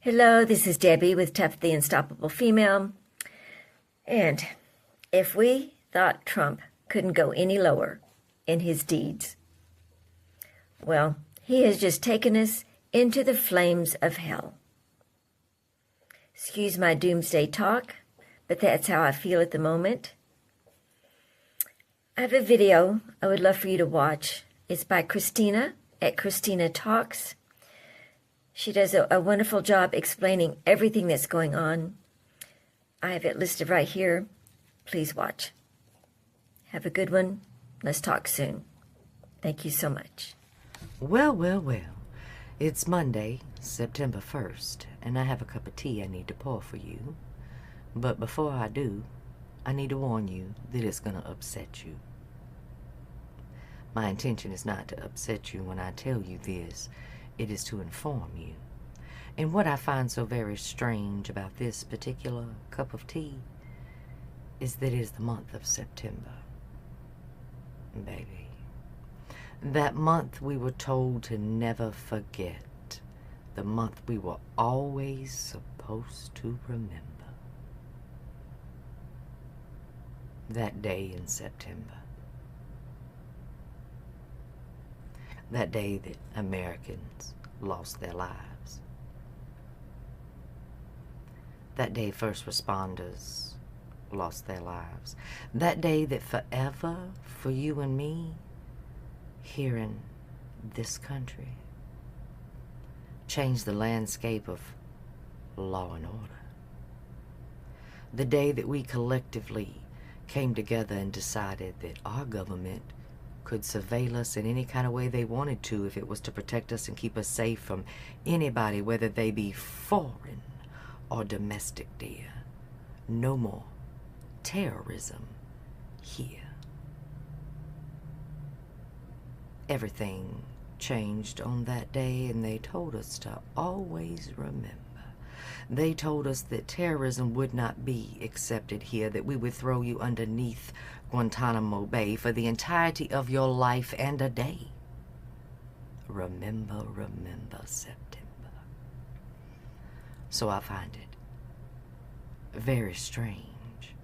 Hello, this is Debbie with Tough the Unstoppable Female. And if we thought Trump couldn't go any lower in his deeds, well, he has just taken us into the flames of hell. Excuse my doomsday talk, but that's how I feel at the moment. I have a video I would love for you to watch. It's by Christina at Christina Talks. She does a wonderful job explaining everything that's going on. I have it listed right here. Please watch. Have a good one. Let's talk soon. Thank you so much. Well. It's Monday, September 1st, and I have a cup of tea I need to pour for you. But before I do, I need to warn you that it's going to upset you. My intention is not to upset you when I tell you this. It is to inform you. And what I find so very strange about this particular cup of tea is that it is the month of September. Baby. That month we were told to never forget. The month we were always supposed to remember. That day in September. That day that Americans lost their lives. That day first responders lost their lives. That day that forever, for you and me, here in this country, changed the landscape of law and order. The day that we collectively came together and decided that our government could surveil us in any kind of way they wanted to if it was to protect us and keep us safe from anybody, whether they be foreign or domestic, dear. No more terrorism here. Everything changed on that day, and they told us to always remember. They told us that terrorism would not be accepted here, that we would throw you underneath Guantanamo Bay for the entirety of your life and a day. Remember September. So I find it very strange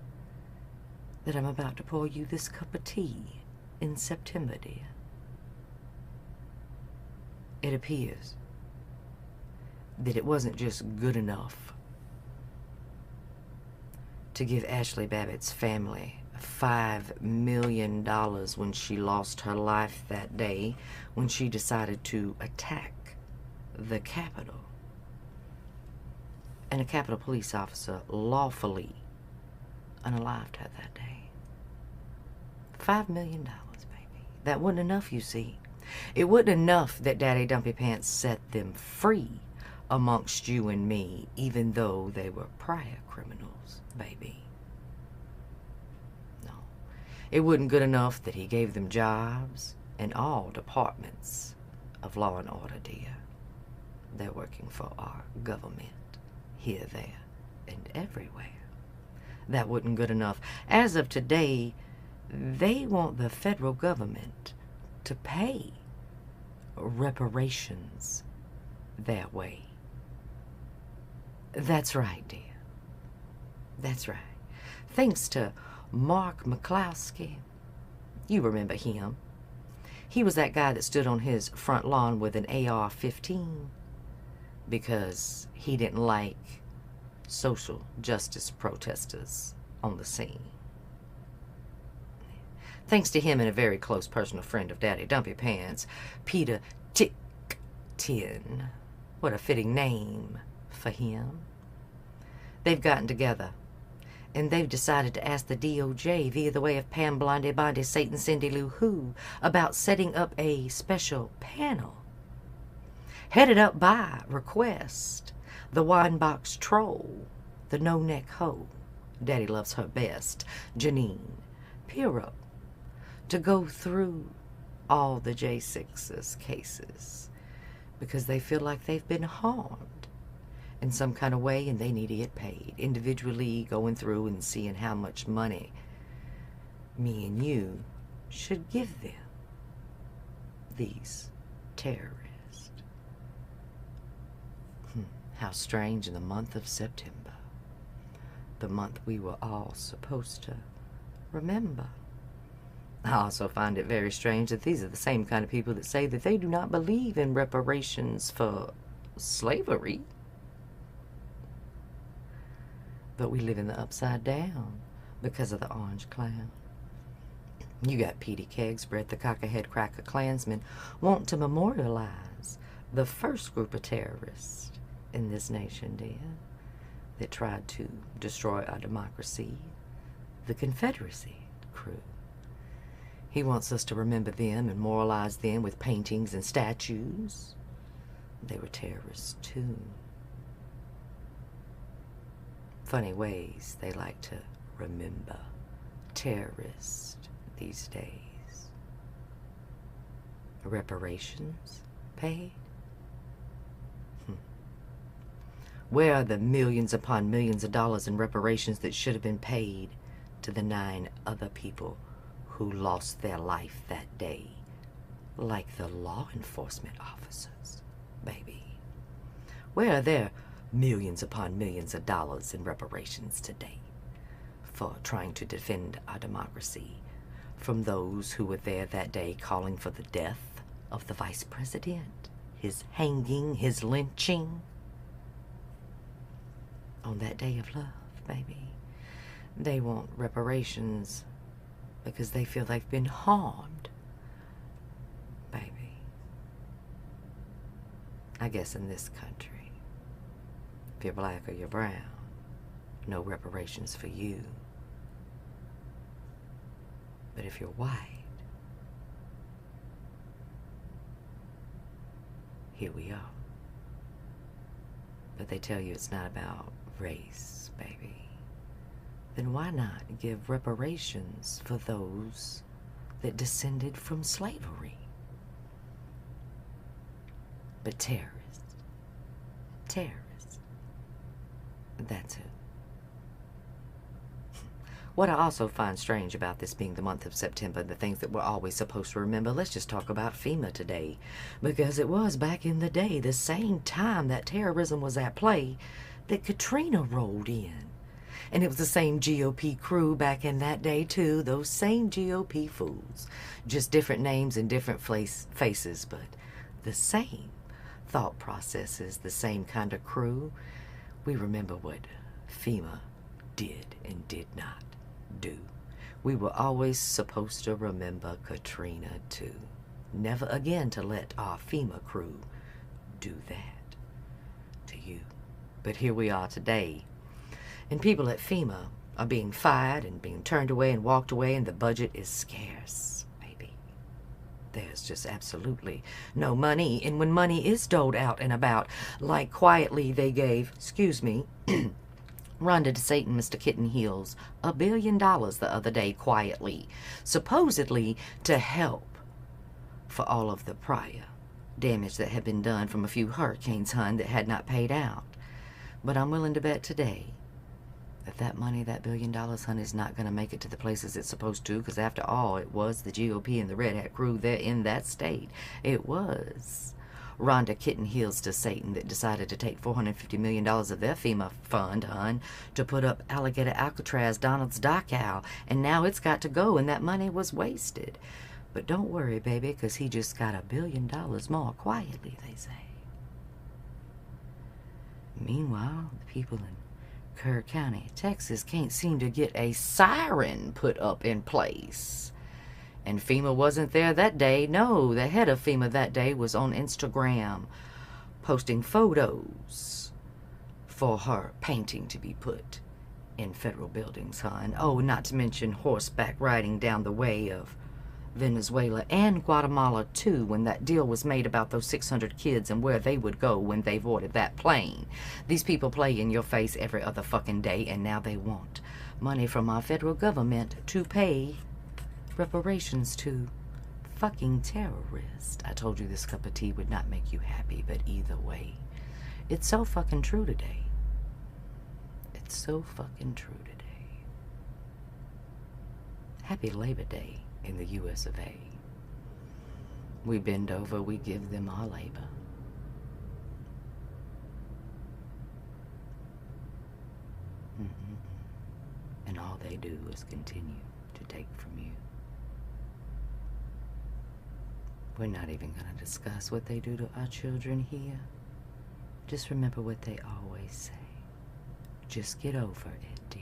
that I'm about to pour you this cup of tea in September, dear. It appears that it wasn't just good enough to give Ashley Babbitt's family $5 million when she lost her life that day, when she decided to attack the Capitol. And a Capitol police officer lawfully unalived her that day. $5 million, baby. That wasn't enough, you see. It wasn't enough that Daddy Dumpy Pants set them free amongst you and me, even though they were prior criminals, baby. No. It wasn't good enough that he gave them jobs in all departments of law and order, dear. They're working for our government, here, there, and everywhere. That wasn't good enough. As of today, they want the federal government to pay reparations their way. That's right, dear. That's right. Thanks to Mark McCloskey. You remember him. He was that guy that stood on his front lawn with an AR-15 because he didn't like social justice protesters on the scene. Thanks to him and a very close personal friend of Daddy Dumpy Pants, Peter Ticktin. What a fitting name for him. They've gotten together, and they've decided to ask the DOJ via the way of Pam Blondie Bondi Satan Cindy Lou Who about setting up a special panel headed up by request the Winebox Troll, the No-Neck Hoe, Daddy loves her best, Janine Pirro, to go through all the J6's cases because they feel like they've been harmed in some kind of way and they need to get paid. Individually going through and seeing how much money me and you should give them, these terrorists. How strange in the month of September, the month we were all supposed to remember. I also find it very strange that these are the same kind of people that say that they do not believe in reparations for slavery. But we live in the upside down because of the orange cloud. You got Petey Keggs, Brett the Cockerhead Cracker Klansman, wanting to memorialize the first group of terrorists in this nation, dear, that tried to destroy our democracy, the Confederacy crew. He wants us to remember them and memorialize them with paintings and statues. They were terrorists too. Funny ways they like to remember terrorists these days. Reparations paid? Where are the millions upon millions of dollars in reparations that should have been paid to the 9 other people who lost their life that day, like the law enforcement officers, baby? Where are their millions upon millions of dollars in reparations today for trying to defend our democracy from those who were there that day calling for the death of the vice president, his hanging, his lynching? On that day of love, baby. They want reparations because they feel they've been harmed, baby. I guess in this country, if you're black or you're brown, no reparations for you. But if you're white, here we are. But they tell you it's not about race, baby. Then why not give reparations for those that descended from slavery? But terrorists, that's who. What I also find strange about this being the month of September, the things that we're always supposed to remember, let's just talk about FEMA today. Because it was back in the day, the same time that terrorism was at play, that Katrina rolled in. And it was the same GOP crew back in that day too, those same GOP fools. Just different names and different faces, but the same thought processes, the same kind of crew. We remember what FEMA did and did not do. We were always supposed to remember Katrina too. Never again to let our FEMA crew do that to you. But here we are today, and people at FEMA are being fired and being turned away and walked away, and the budget is scarce, baby. There's just absolutely no money, and when money is doled out and about, like quietly they gave, Rhonda DeSatan, Mr. Kitten Heels, $1 billion the other day quietly, supposedly to help for all of the prior damage that had been done from a few hurricanes, hun, that had not paid out. But I'm willing to bet today that that money, that $1 billion, hun, is not going to make it to the places it's supposed to, because after all, it was the GOP and the Red Hat crew there in that state. It was Rhonda Kitten Heels to Satan that decided to take $450 million of their FEMA fund, hun, to put up Alligator Alcatraz, Donald's Dock Owl, and now it's got to go, and that money was wasted. But don't worry, baby, because he just got $1 billion more quietly, they say. Meanwhile, the people in Kerr County, Texas, can't seem to get a siren put up in place. And FEMA wasn't there that day. No, the head of FEMA that day was on Instagram posting photos for her painting to be put in federal buildings, hon. Oh, not to mention horseback riding down the way of Venezuela and Guatemala too, when that deal was made about those 600 kids and where they would go when they've ordered that plane. These people play in your face every other fucking day, and now they want money from our federal government to pay reparations to fucking terrorists. I told you this cup of tea would not make you happy, but either way, it's so fucking true today. It's so fucking true today. Happy Labor Day in the US of A. We bend over, we give them our labor. they do is continue to take from you. We're not even going to discuss what they do to our children here. Just remember what they always say. Just get over it, dear.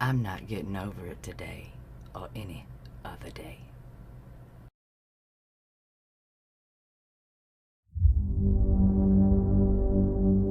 I'm not getting over it today or any other day.